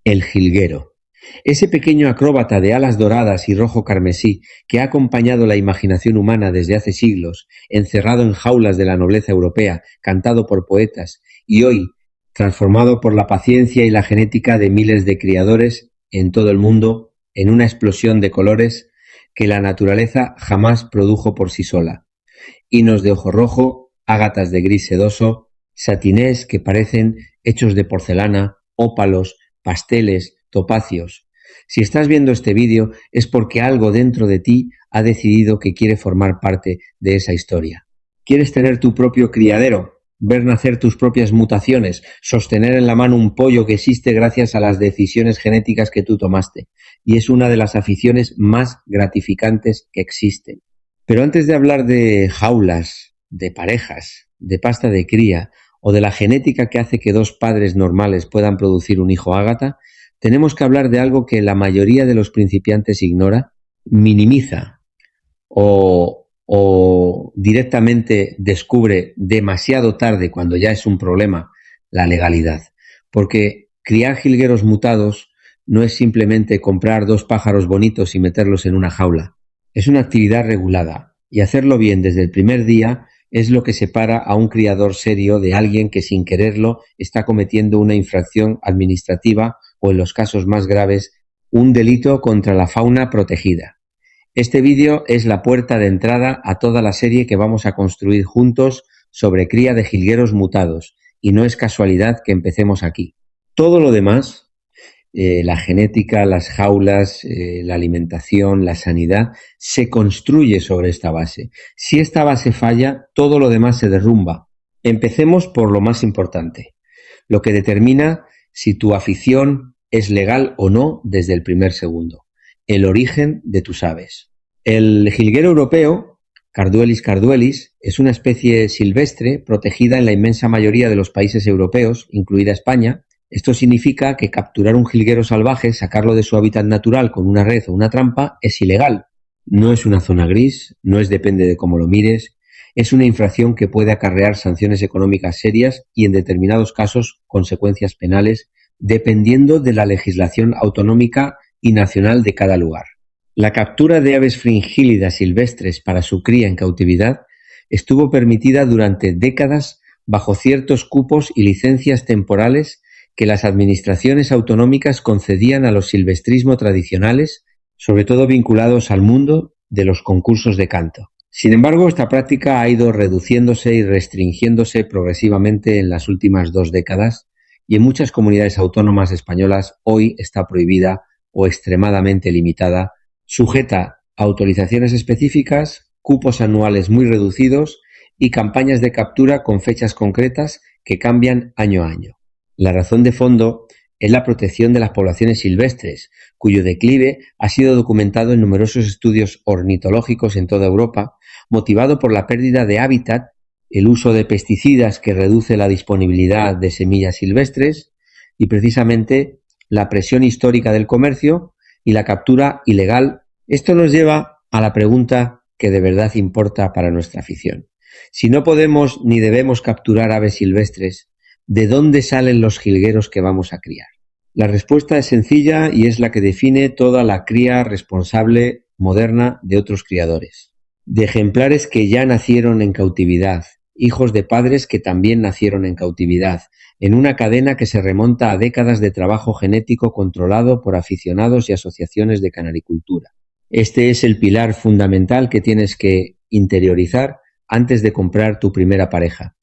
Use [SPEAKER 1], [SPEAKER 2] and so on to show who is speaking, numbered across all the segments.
[SPEAKER 1] El jilguero. Ese pequeño acróbata de alas doradas y rojo carmesí que ha acompañado la imaginación humana desde hace siglos, encerrado en jaulas de la nobleza europea, cantado por poetas y hoy transformado por la paciencia y la genética de miles de criadores en todo el mundo en una explosión de colores que la naturaleza jamás produjo por sí sola. Hinos de ojo rojo, ágatas de gris sedoso, satinés que parecen hechos de porcelana, ópalos, pasteles, topacios. Si estás viendo este vídeo es porque algo dentro de ti ha decidido que quiere formar parte de esa historia. ¿Quieres tener tu propio criadero? Ver nacer tus propias mutaciones, sostener en la mano un pollo que existe gracias a las decisiones genéticas que tú tomaste. Y es una de las aficiones más gratificantes que existen. Pero antes de hablar de jaulas, de parejas, de pasta de cría o de la genética que hace que dos padres normales puedan producir un hijo ágata, tenemos que hablar de algo que la mayoría de los principiantes ignora, minimiza o directamente descubre demasiado tarde, cuando ya es un problema, la legalidad. Porque criar jilgueros mutados no es simplemente comprar dos pájaros bonitos y meterlos en una jaula. Es una actividad regulada y hacerlo bien desde el primer día es lo que separa a un criador serio de alguien que sin quererlo está cometiendo una infracción administrativa o, en los casos más graves, un delito contra la fauna protegida. Este vídeo es la puerta de entrada a toda la serie que vamos a construir juntos sobre cría de jilgueros mutados, y no es casualidad que empecemos aquí. Todo lo demás, la genética, las jaulas, la alimentación, la sanidad, se construye sobre esta base. Si esta base falla, todo lo demás se derrumba. Empecemos por lo más importante, lo que determina si tu afición es legal o no desde el primer segundo: el origen de tus aves. El jilguero europeo, Carduelis carduelis, es una especie silvestre protegida en la inmensa mayoría de los países europeos, incluida España. Esto significa que capturar un jilguero salvaje, sacarlo de su hábitat natural con una red o una trampa, es ilegal. No es una zona gris, no es depende de cómo lo mires, es una infracción que puede acarrear sanciones económicas serias y, en determinados casos, consecuencias penales, dependiendo de la legislación autonómica y nacional de cada lugar. La captura de aves fringílidas silvestres para su cría en cautividad estuvo permitida durante décadas bajo ciertos cupos y licencias temporales que las administraciones autonómicas concedían a los silvestrismo tradicionales, sobre todo vinculados al mundo de los concursos de canto. Sin embargo, esta práctica ha ido reduciéndose y restringiéndose progresivamente en las últimas 2 décadas, y en muchas comunidades autónomas españolas hoy está prohibida o extremadamente limitada, sujeta a autorizaciones específicas, cupos anuales muy reducidos y campañas de captura con fechas concretas que cambian año a año. La razón de fondo es la protección de las poblaciones silvestres, cuyo declive ha sido documentado en numerosos estudios ornitológicos en toda Europa, motivado por la pérdida de hábitat, el uso de pesticidas que reduce la disponibilidad de semillas silvestres y, precisamente, la presión histórica del comercio y la captura ilegal. Esto nos lleva a la pregunta que de verdad importa para nuestra afición. Si no podemos ni debemos capturar aves silvestres, ¿de dónde salen los jilgueros que vamos a criar? La respuesta es sencilla y es la que define toda la cría responsable moderna de otros criadores. De ejemplares que ya nacieron en cautividad, hijos de padres que también nacieron en cautividad, en una cadena que se remonta a décadas de trabajo genético controlado por aficionados y asociaciones de canaricultura. Este es el pilar fundamental que tienes que interiorizar antes de comprar tu primera pareja.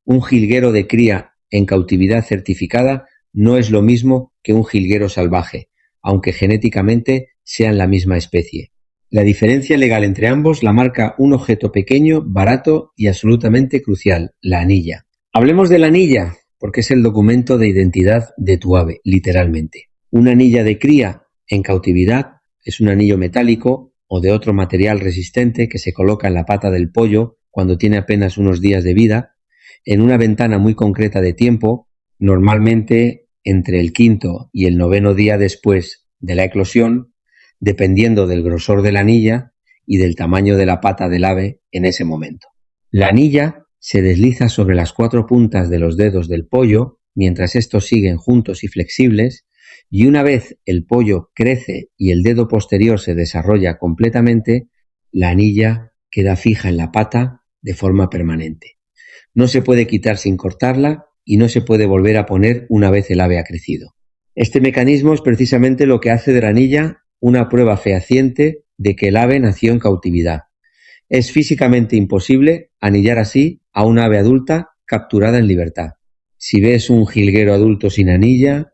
[SPEAKER 1] Un jilguero de cría en cautividad certificada no es lo mismo que un jilguero salvaje, aunque genéticamente sean la misma especie. La diferencia legal entre ambos la marca un objeto pequeño, barato y absolutamente crucial: la anilla. Hablemos de la anilla, porque es el documento de identidad de tu ave, literalmente. Una anilla de cría en cautividad es un anillo metálico o de otro material resistente que se coloca en la pata del pollo cuando tiene apenas unos días de vida, en una ventana muy concreta de tiempo, normalmente entre el 5º y el 9º día después de la eclosión, dependiendo del grosor de la anilla y del tamaño de la pata del ave en ese momento. La anilla se desliza sobre las 4 puntas de los dedos del pollo mientras estos siguen juntos y flexibles, y una vez el pollo crece y el dedo posterior se desarrolla completamente, la anilla queda fija en la pata de forma permanente. No se puede quitar sin cortarla y no se puede volver a poner una vez el ave ha crecido. Este mecanismo es precisamente lo que hace de la anilla una prueba fehaciente de que el ave nació en cautividad. Es físicamente imposible anillar así a una ave adulta capturada en libertad. Si ves un jilguero adulto sin anilla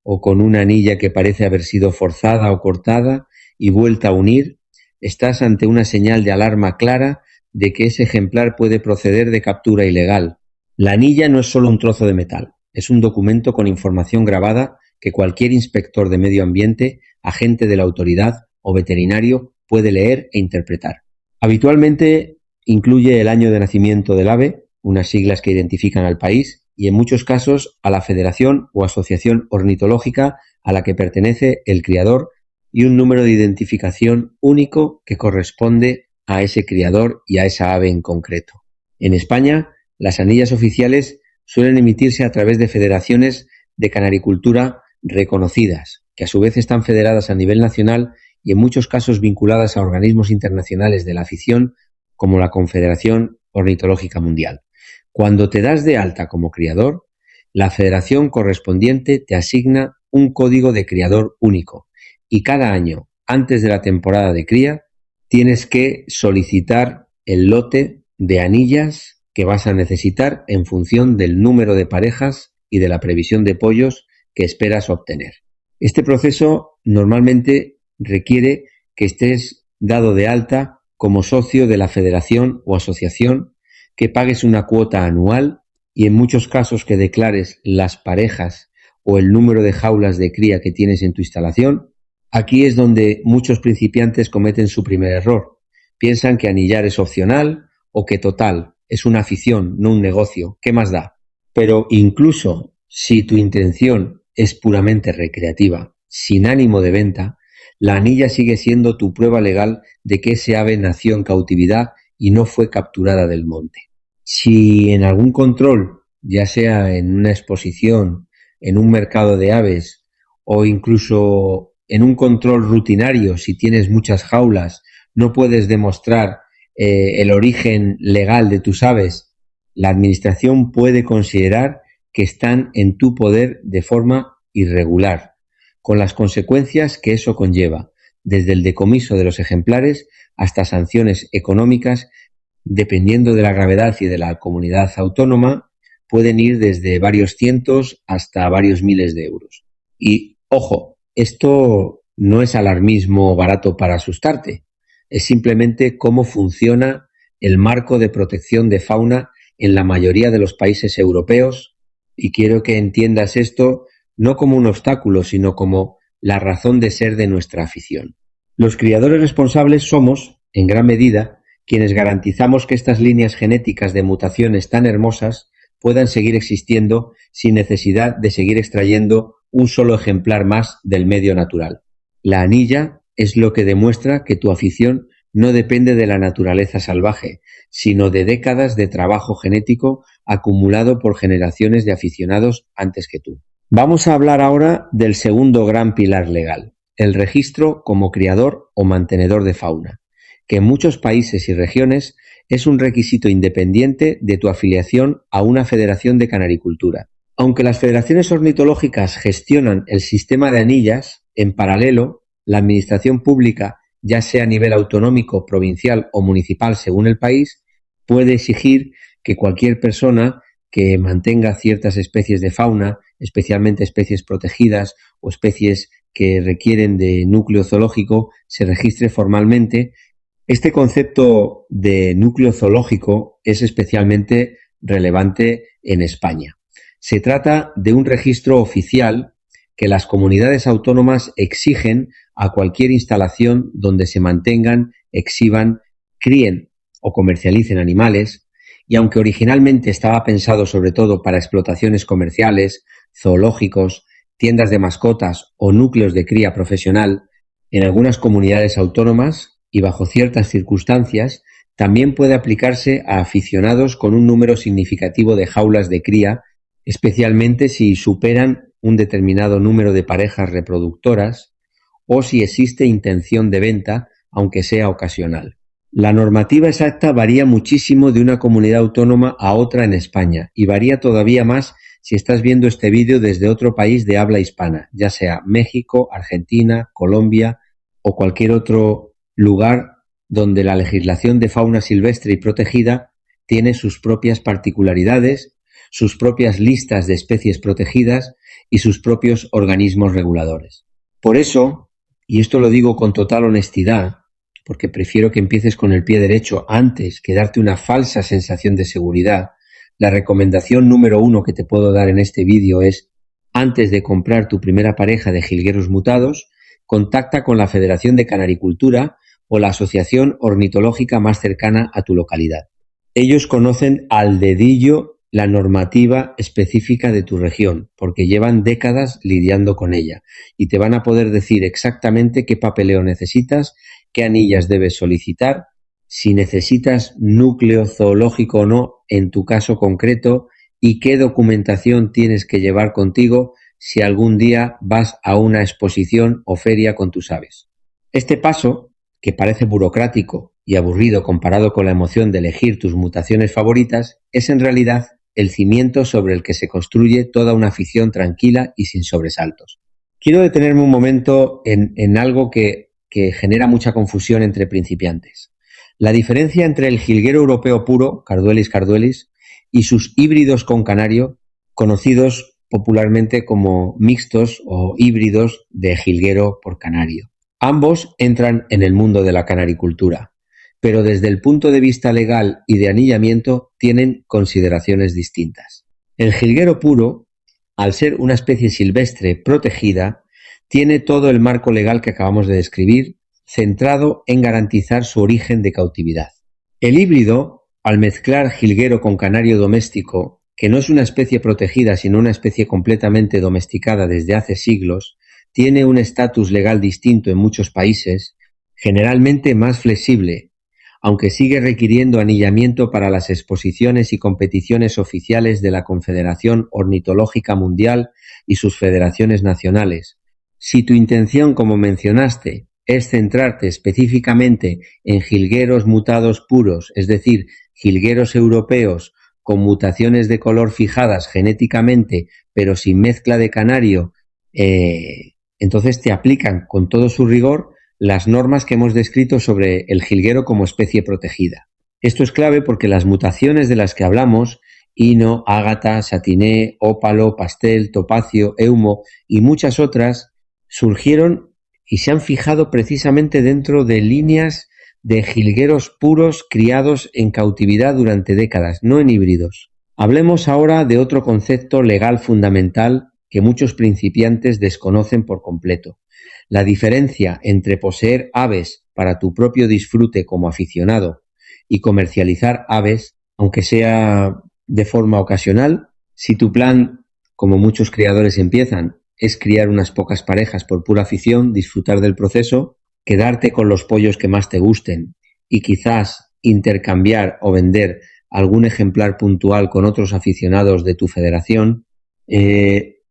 [SPEAKER 1] o con una anilla que parece haber sido forzada o cortada y vuelta a unir, estás ante una señal de alarma clara de que ese ejemplar puede proceder de captura ilegal. La anilla no es solo un trozo de metal, es un documento con información grabada que cualquier inspector de medio ambiente, agente de la autoridad o veterinario puede leer e interpretar. Habitualmente incluye el año de nacimiento del ave, unas siglas que identifican al país, y en muchos casos a la federación o asociación ornitológica a la que pertenece el criador y un número de identificación único que corresponde a ese criador y a esa ave en concreto. En España, las anillas oficiales suelen emitirse a través de federaciones de canaricultura reconocidas, que a su vez están federadas a nivel nacional y en muchos casos vinculadas a organismos internacionales de la afición como la Confederación Ornitológica Mundial. Cuando te das de alta como criador, la federación correspondiente te asigna un código de criador único y cada año, antes de la temporada de cría, tienes que solicitar el lote de anillas que vas a necesitar en función del número de parejas y de la previsión de pollos que esperas obtener. Este proceso normalmente requiere que estés dado de alta como socio de la federación o asociación, que pagues una cuota anual y en muchos casos que declares las parejas o el número de jaulas de cría que tienes en tu instalación. Aquí es donde muchos principiantes cometen su primer error. Piensan que anillar es opcional o que total, es una afición, no un negocio. ¿Qué más da? Pero incluso si tu intención es puramente recreativa, sin ánimo de venta, la anilla sigue siendo tu prueba legal de que ese ave nació en cautividad y no fue capturada del monte. Si en algún control, ya sea en una exposición, en un mercado de aves o incluso en un control rutinario, si tienes muchas jaulas, no puedes demostrar el origen legal de tus aves, la administración puede considerar que están en tu poder de forma irregular, con las consecuencias que eso conlleva, desde el decomiso de los ejemplares hasta sanciones económicas, dependiendo de la gravedad y de la comunidad autónoma, pueden ir desde varios cientos hasta varios miles de euros. Y, ojo, esto no es alarmismo barato para asustarte, es simplemente cómo funciona el marco de protección de fauna en la mayoría de los países europeos, y quiero que entiendas esto no como un obstáculo, sino como la razón de ser de nuestra afición. Los criadores responsables somos, en gran medida, quienes garantizamos que estas líneas genéticas de mutaciones tan hermosas puedan seguir existiendo sin necesidad de seguir extrayendo un solo ejemplar más del medio natural. La anilla es lo que demuestra que tu afición no depende de la naturaleza salvaje, sino de décadas de trabajo genético acumulado por generaciones de aficionados antes que tú. Vamos a hablar ahora del segundo gran pilar legal, el registro como criador o mantenedor de fauna, que en muchos países y regiones es un requisito independiente de tu afiliación a una federación de canaricultura. Aunque las federaciones ornitológicas gestionan el sistema de anillas, en paralelo, la administración pública, ya sea a nivel autonómico, provincial o municipal según el país, puede exigir que cualquier persona que mantenga ciertas especies de fauna, especialmente especies protegidas o especies que requieren de núcleo zoológico, se registre formalmente. Este concepto de núcleo zoológico es especialmente relevante en España. Se trata de un registro oficial que las comunidades autónomas exigen a cualquier instalación donde se mantengan, exhiban, críen o comercialicen animales, y aunque originalmente estaba pensado sobre todo para explotaciones comerciales, zoológicos, tiendas de mascotas o núcleos de cría profesional, en algunas comunidades autónomas y bajo ciertas circunstancias también puede aplicarse a aficionados con un número significativo de jaulas de cría, especialmente si superan un determinado número de parejas reproductoras o si existe intención de venta, aunque sea ocasional. La normativa exacta varía muchísimo de una comunidad autónoma a otra en España y varía todavía más si estás viendo este vídeo desde otro país de habla hispana, ya sea México, Argentina, Colombia o cualquier otro lugar donde la legislación de fauna silvestre y protegida tiene sus propias particularidades, sus propias listas de especies protegidas y sus propios organismos reguladores. Por eso, y esto lo digo con total honestidad, porque prefiero que empieces con el pie derecho antes que darte una falsa sensación de seguridad, la recomendación número 1 que te puedo dar en este vídeo es, antes de comprar tu primera pareja de jilgueros mutados, contacta con la Federación de Canaricultura o la asociación ornitológica más cercana a tu localidad. Ellos conocen al dedillo la normativa específica de tu región, porque llevan décadas lidiando con ella y te van a poder decir exactamente qué papeleo necesitas, qué anillas debes solicitar, si necesitas núcleo zoológico o no en tu caso concreto y qué documentación tienes que llevar contigo si algún día vas a una exposición o feria con tus aves. Este paso, que parece burocrático y aburrido comparado con la emoción de elegir tus mutaciones favoritas, es en realidad el cimiento sobre el que se construye toda una afición tranquila y sin sobresaltos. Quiero detenerme un momento en algo que genera mucha confusión entre principiantes. La diferencia entre el jilguero europeo puro, Carduelis carduelis, y sus híbridos con canario, conocidos popularmente como mixtos o híbridos de jilguero por canario. Ambos entran en el mundo de la canaricultura, pero desde el punto de vista legal y de anillamiento tienen consideraciones distintas. El jilguero puro, al ser una especie silvestre protegida, tiene todo el marco legal que acabamos de describir, centrado en garantizar su origen de cautividad. El híbrido, al mezclar jilguero con canario doméstico, que no es una especie protegida sino una especie completamente domesticada desde hace siglos, tiene un estatus legal distinto en muchos países, generalmente más flexible, aunque sigue requiriendo anillamiento para las exposiciones y competiciones oficiales de la Confederación Ornitológica Mundial y sus federaciones nacionales. Si tu intención, como mencionaste, es centrarte específicamente en jilgueros mutados puros, es decir, jilgueros europeos con mutaciones de color fijadas genéticamente, pero sin mezcla de canario, entonces te aplican con todo su rigor las normas que hemos descrito sobre el jilguero como especie protegida. Esto es clave porque las mutaciones de las que hablamos, hino, ágata, satiné, ópalo, pastel, topacio, eumo y muchas otras, surgieron y se han fijado precisamente dentro de líneas de jilgueros puros criados en cautividad durante décadas, no en híbridos. Hablemos ahora de otro concepto legal fundamental que muchos principiantes desconocen por completo: la diferencia entre poseer aves para tu propio disfrute como aficionado y comercializar aves, aunque sea de forma ocasional. Si tu plan, como muchos criadores empiezan, es criar unas pocas parejas por pura afición, disfrutar del proceso, quedarte con los pollos que más te gusten y quizás intercambiar o vender algún ejemplar puntual con otros aficionados de tu federación,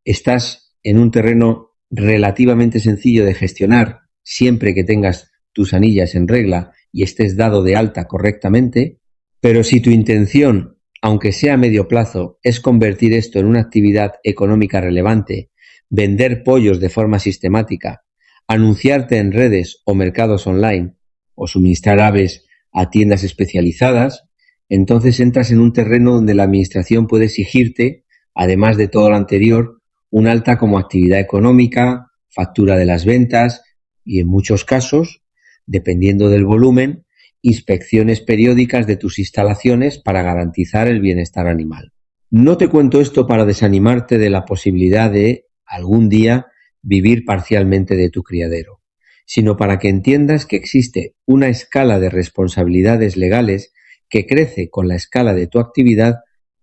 [SPEAKER 1] estás en un terreno relativamente sencillo de gestionar siempre que tengas tus anillas en regla y estés dado de alta correctamente, pero si tu intención, aunque sea a medio plazo, es convertir esto en una actividad económica relevante, vender pollos de forma sistemática, anunciarte en redes o mercados online o suministrar aves a tiendas especializadas, entonces entras en un terreno donde la administración puede exigirte, además de todo lo anterior, un alta como actividad económica, factura de las ventas y, en muchos casos, dependiendo del volumen, inspecciones periódicas de tus instalaciones para garantizar el bienestar animal. No te cuento esto para desanimarte de la posibilidad de, algún día, vivir parcialmente de tu criadero, sino para que entiendas que existe una escala de responsabilidades legales que crece con la escala de tu actividad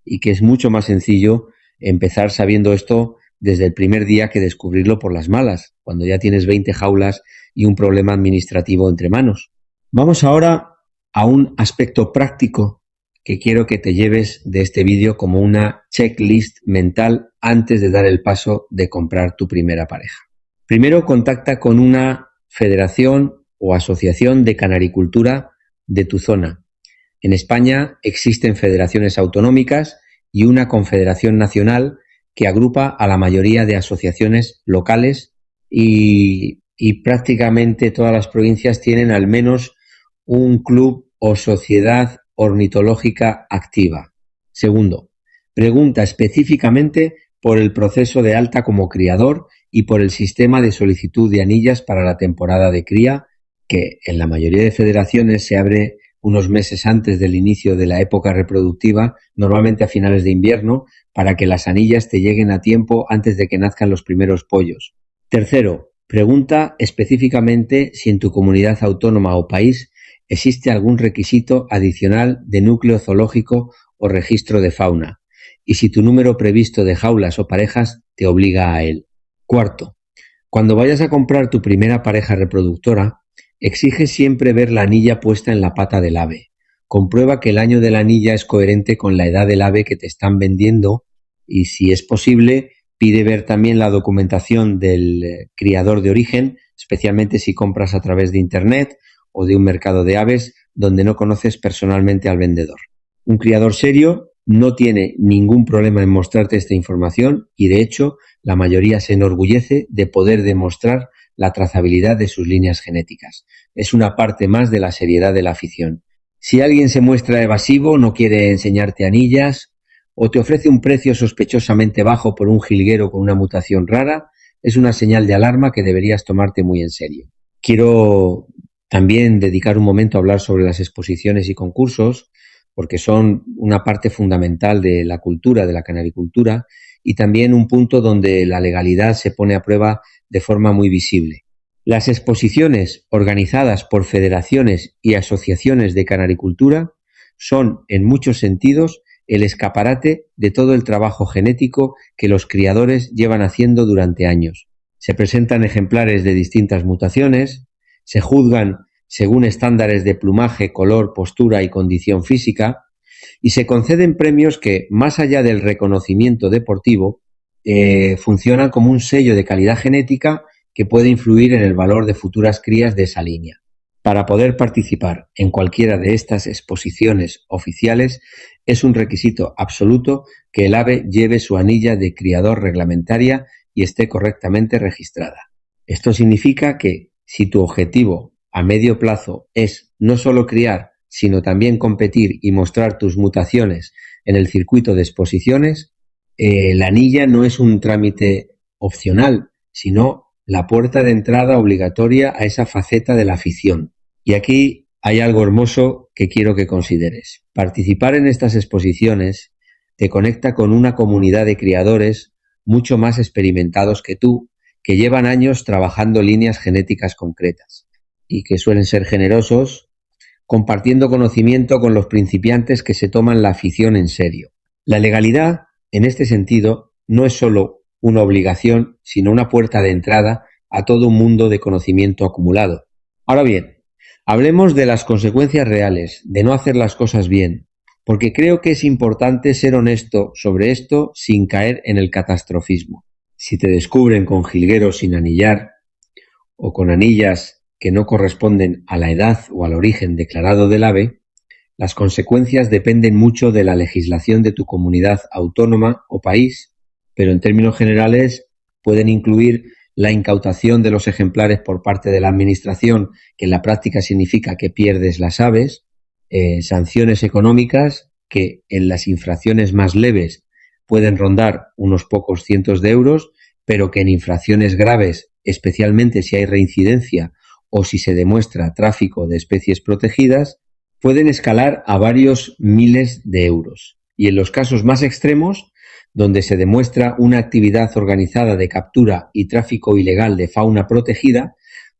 [SPEAKER 1] y que es mucho más sencillo empezar sabiendo esto desde el primer día que descubrirlo por las malas, cuando ya tienes 20 jaulas y un problema administrativo entre manos. Vamos ahora a un aspecto práctico que quiero que te lleves de este vídeo como una checklist mental antes de dar el paso de comprar tu primera pareja. Primero, contacta con una federación o asociación de canaricultura de tu zona. En España existen federaciones autonómicas y una confederación nacional que agrupa a la mayoría de asociaciones locales y prácticamente todas las provincias tienen al menos un club o sociedad ornitológica activa. Segundo, pregunta específicamente por el proceso de alta como criador y por el sistema de solicitud de anillas para la temporada de cría, que en la mayoría de federaciones se abre unos meses antes del inicio de la época reproductiva, normalmente a finales de invierno, para que las anillas te lleguen a tiempo antes de que nazcan los primeros pollos. Tercero, pregunta específicamente si en tu comunidad autónoma o país existe algún requisito adicional de núcleo zoológico o registro de fauna, y si tu número previsto de jaulas o parejas te obliga a él. Cuarto, cuando vayas a comprar tu primera pareja reproductora, exige siempre ver la anilla puesta en la pata del ave. Comprueba que el año de la anilla es coherente con la edad del ave que te están vendiendo y, si es posible, pide ver también la documentación del criador de origen, especialmente si compras a través de Internet o de un mercado de aves donde no conoces personalmente al vendedor. Un criador serio no tiene ningún problema en mostrarte esta información y, de hecho, la mayoría se enorgullece de poder demostrar la trazabilidad de sus líneas genéticas. Es una parte más de la seriedad de la afición. Si alguien se muestra evasivo, no quiere enseñarte anillas o te ofrece un precio sospechosamente bajo por un jilguero con una mutación rara, es una señal de alarma que deberías tomarte muy en serio. Quiero también dedicar un momento a hablar sobre las exposiciones y concursos, porque son una parte fundamental de la cultura, de la canaricultura, y también un punto donde la legalidad se pone a prueba de forma muy visible. Las exposiciones organizadas por federaciones y asociaciones de canaricultura son, en muchos sentidos, el escaparate de todo el trabajo genético que los criadores llevan haciendo durante años. Se presentan ejemplares de distintas mutaciones, se juzgan según estándares de plumaje, color, postura y condición física, y se conceden premios que, más allá del reconocimiento deportivo, funcionan como un sello de calidad genética que puede influir en el valor de futuras crías de esa línea. Para poder participar en cualquiera de estas exposiciones oficiales, es un requisito absoluto que el ave lleve su anilla de criador reglamentaria y esté correctamente registrada. Esto significa que, si tu objetivo a medio plazo es no solo criar, sino también competir y mostrar tus mutaciones en el circuito de exposiciones, la anilla no es un trámite opcional, sino la puerta de entrada obligatoria a esa faceta de la afición. Y aquí hay algo hermoso que quiero que consideres. Participar en estas exposiciones te conecta con una comunidad de criadores mucho más experimentados que tú, que llevan años trabajando líneas genéticas concretas y que suelen ser generosos, compartiendo conocimiento con los principiantes que se toman la afición en serio. La legalidad, en este sentido, no es solo una obligación, sino una puerta de entrada a todo un mundo de conocimiento acumulado. Ahora bien, hablemos de las consecuencias reales de no hacer las cosas bien, porque creo que es importante ser honesto sobre esto sin caer en el catastrofismo. Si te descubren con jilgueros sin anillar o con anillas que no corresponden a la edad o al origen declarado del ave, las consecuencias dependen mucho de la legislación de tu comunidad autónoma o país, pero en términos generales pueden incluir la incautación de los ejemplares por parte de la administración, que en la práctica significa que pierdes las aves, sanciones económicas que en las infracciones más leves pueden rondar unos pocos cientos de euros, pero que en infracciones graves, especialmente si hay reincidencia o si se demuestra tráfico de especies protegidas, pueden escalar a varios miles de euros. Y en los casos más extremos, donde se demuestra una actividad organizada de captura y tráfico ilegal de fauna protegida,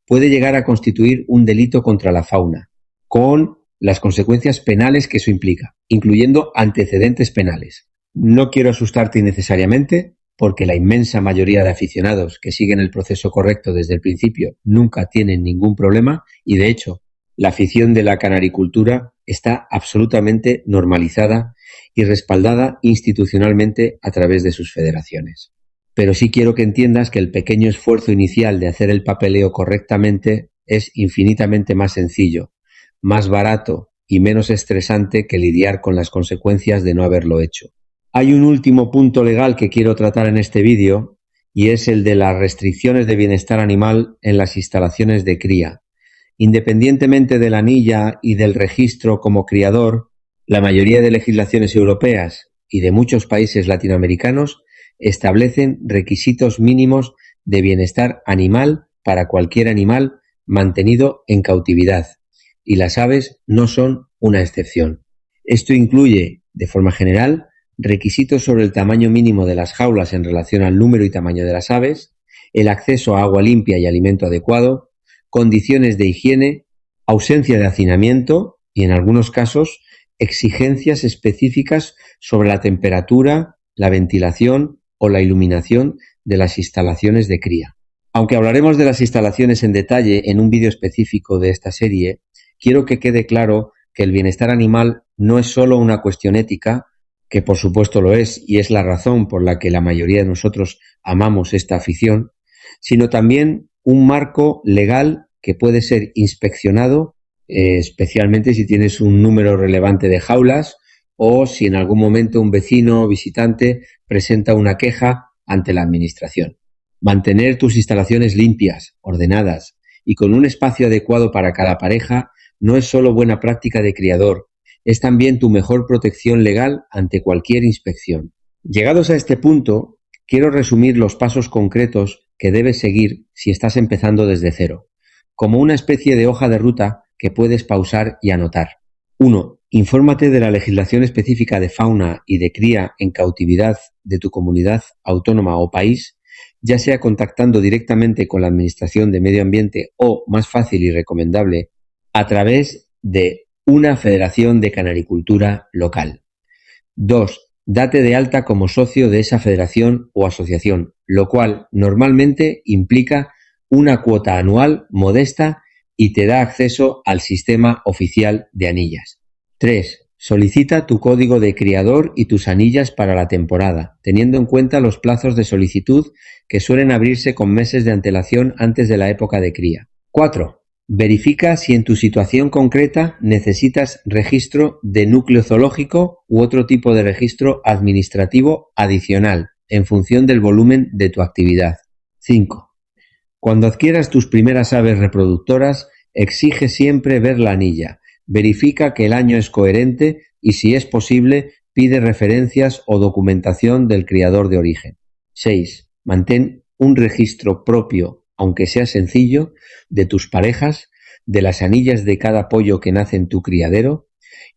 [SPEAKER 1] puede llegar a constituir un delito contra la fauna, con las consecuencias penales que eso implica, incluyendo antecedentes penales. No quiero asustarte innecesariamente, porque la inmensa mayoría de aficionados que siguen el proceso correcto desde el principio nunca tienen ningún problema y, de hecho, la afición de la canaricultura está absolutamente normalizada y respaldada institucionalmente a través de sus federaciones. Pero sí quiero que entiendas que el pequeño esfuerzo inicial de hacer el papeleo correctamente es infinitamente más sencillo, más barato y menos estresante que lidiar con las consecuencias de no haberlo hecho. Hay un último punto legal que quiero tratar en este vídeo y es el de las restricciones de bienestar animal en las instalaciones de cría. Independientemente de la anilla y del registro como criador, la mayoría de legislaciones europeas y de muchos países latinoamericanos establecen requisitos mínimos de bienestar animal para cualquier animal mantenido en cautividad, y las aves no son una excepción. Esto incluye, de forma general, requisitos sobre el tamaño mínimo de las jaulas en relación al número y tamaño de las aves, el acceso a agua limpia y alimento adecuado, condiciones de higiene, ausencia de hacinamiento y, en algunos casos, exigencias específicas sobre la temperatura, la ventilación o la iluminación de las instalaciones de cría. Aunque hablaremos de las instalaciones en detalle en un vídeo específico de esta serie, quiero que quede claro que el bienestar animal no es solo una cuestión ética, que por supuesto lo es y es la razón por la que la mayoría de nosotros amamos esta afición, sino también un marco legal que puede ser inspeccionado, especialmente si tienes un número relevante de jaulas o si en algún momento un vecino o visitante presenta una queja ante la administración. Mantener tus instalaciones limpias, ordenadas y con un espacio adecuado para cada pareja no es solo buena práctica de criador, es también tu mejor protección legal ante cualquier inspección. Llegados a este punto, quiero resumir los pasos concretos que debes seguir si estás empezando desde cero, como una especie de hoja de ruta que puedes pausar y anotar. 1. Infórmate de la legislación específica de fauna y de cría en cautividad de tu comunidad autónoma o país, ya sea contactando directamente con la Administración de Medio Ambiente o, más fácil y recomendable, a través de una federación de canaricultura local. 2. Date de alta como socio de esa federación o asociación, lo cual normalmente implica una cuota anual modesta y te da acceso al sistema oficial de anillas. 3. Solicita tu código de criador y tus anillas para la temporada, teniendo en cuenta los plazos de solicitud que suelen abrirse con meses de antelación antes de la época de cría. 4. Verifica si en tu situación concreta necesitas registro de núcleo zoológico u otro tipo de registro administrativo adicional, en función del volumen de tu actividad. 5. Cuando adquieras tus primeras aves reproductoras, exige siempre ver la anilla. Verifica que el año es coherente y, si es posible, pide referencias o documentación del criador de origen. 6. Mantén un registro propio, aunque sea sencillo, de tus parejas, de las anillas de cada pollo que nace en tu criadero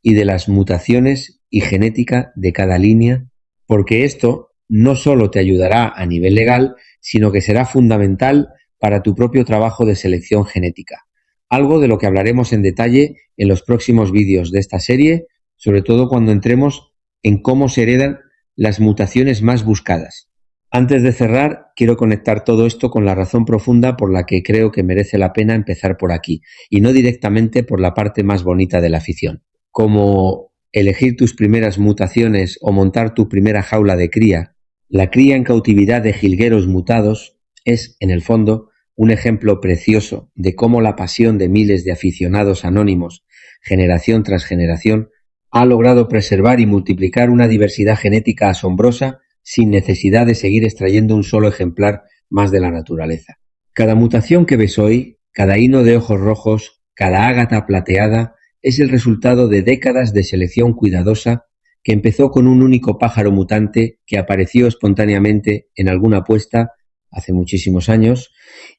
[SPEAKER 1] y de las mutaciones y genética de cada línea, porque esto no solo te ayudará a nivel legal, sino que será fundamental para tu propio trabajo de selección genética, algo de lo que hablaremos en detalle en los próximos vídeos de esta serie, sobre todo cuando entremos en cómo se heredan las mutaciones más buscadas. Antes de cerrar, quiero conectar todo esto con la razón profunda por la que creo que merece la pena empezar por aquí, y no directamente por la parte más bonita de la afición, como elegir tus primeras mutaciones o montar tu primera jaula de cría. La cría en cautividad de jilgueros mutados es, en el fondo, un ejemplo precioso de cómo la pasión de miles de aficionados anónimos, generación tras generación, ha logrado preservar y multiplicar una diversidad genética asombrosa sin necesidad de seguir extrayendo un solo ejemplar más de la naturaleza. Cada mutación que ves hoy, cada hino de ojos rojos, cada ágata plateada, es el resultado de décadas de selección cuidadosa que empezó con un único pájaro mutante que apareció espontáneamente en alguna puesta hace muchísimos años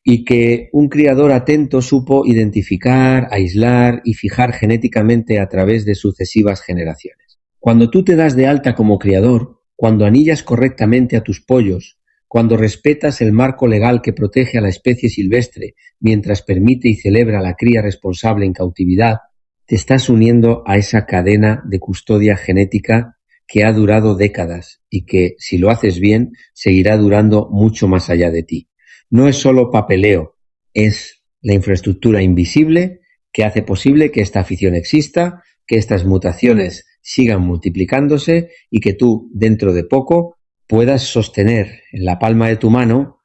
[SPEAKER 1] y que un criador atento supo identificar, aislar y fijar genéticamente a través de sucesivas generaciones. Cuando tú te das de alta como criador, cuando anillas correctamente a tus pollos, cuando respetas el marco legal que protege a la especie silvestre mientras permite y celebra la cría responsable en cautividad, te estás uniendo a esa cadena de custodia genética que ha durado décadas y que, si lo haces bien, seguirá durando mucho más allá de ti. No es solo papeleo, es la infraestructura invisible que hace posible que esta afición exista, que estas mutaciones sigan multiplicándose y que tú, dentro de poco, puedas sostener en la palma de tu mano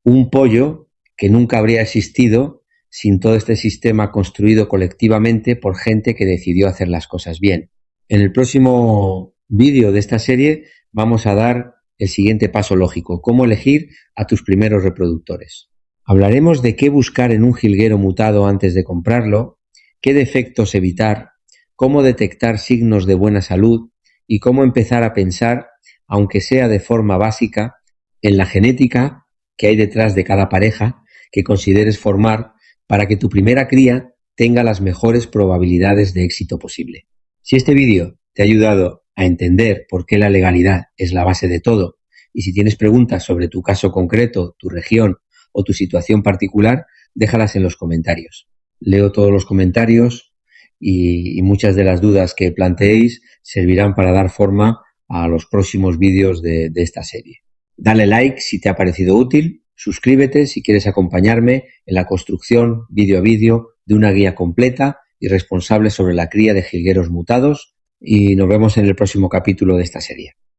[SPEAKER 1] un pollo que nunca habría existido sin todo este sistema construido colectivamente por gente que decidió hacer las cosas bien. En el próximo vídeo de esta serie vamos a dar el siguiente paso lógico: cómo elegir a tus primeros reproductores. Hablaremos de qué buscar en un jilguero mutado antes de comprarlo, qué defectos evitar, cómo detectar signos de buena salud y cómo empezar a pensar, aunque sea de forma básica, en la genética que hay detrás de cada pareja que consideres formar para que tu primera cría tenga las mejores probabilidades de éxito posible. Si este vídeo te ha ayudado a entender por qué la legalidad es la base de todo, y si tienes preguntas sobre tu caso concreto, tu región o tu situación particular, déjalas en los comentarios. Leo todos los comentarios y muchas de las dudas que planteéis servirán para dar forma a los próximos vídeos de esta serie. Dale like si te ha parecido útil, suscríbete si quieres acompañarme en la construcción vídeo a vídeo de una guía completa y responsable sobre la cría de jilgueros mutados, y nos vemos en el próximo capítulo de esta serie.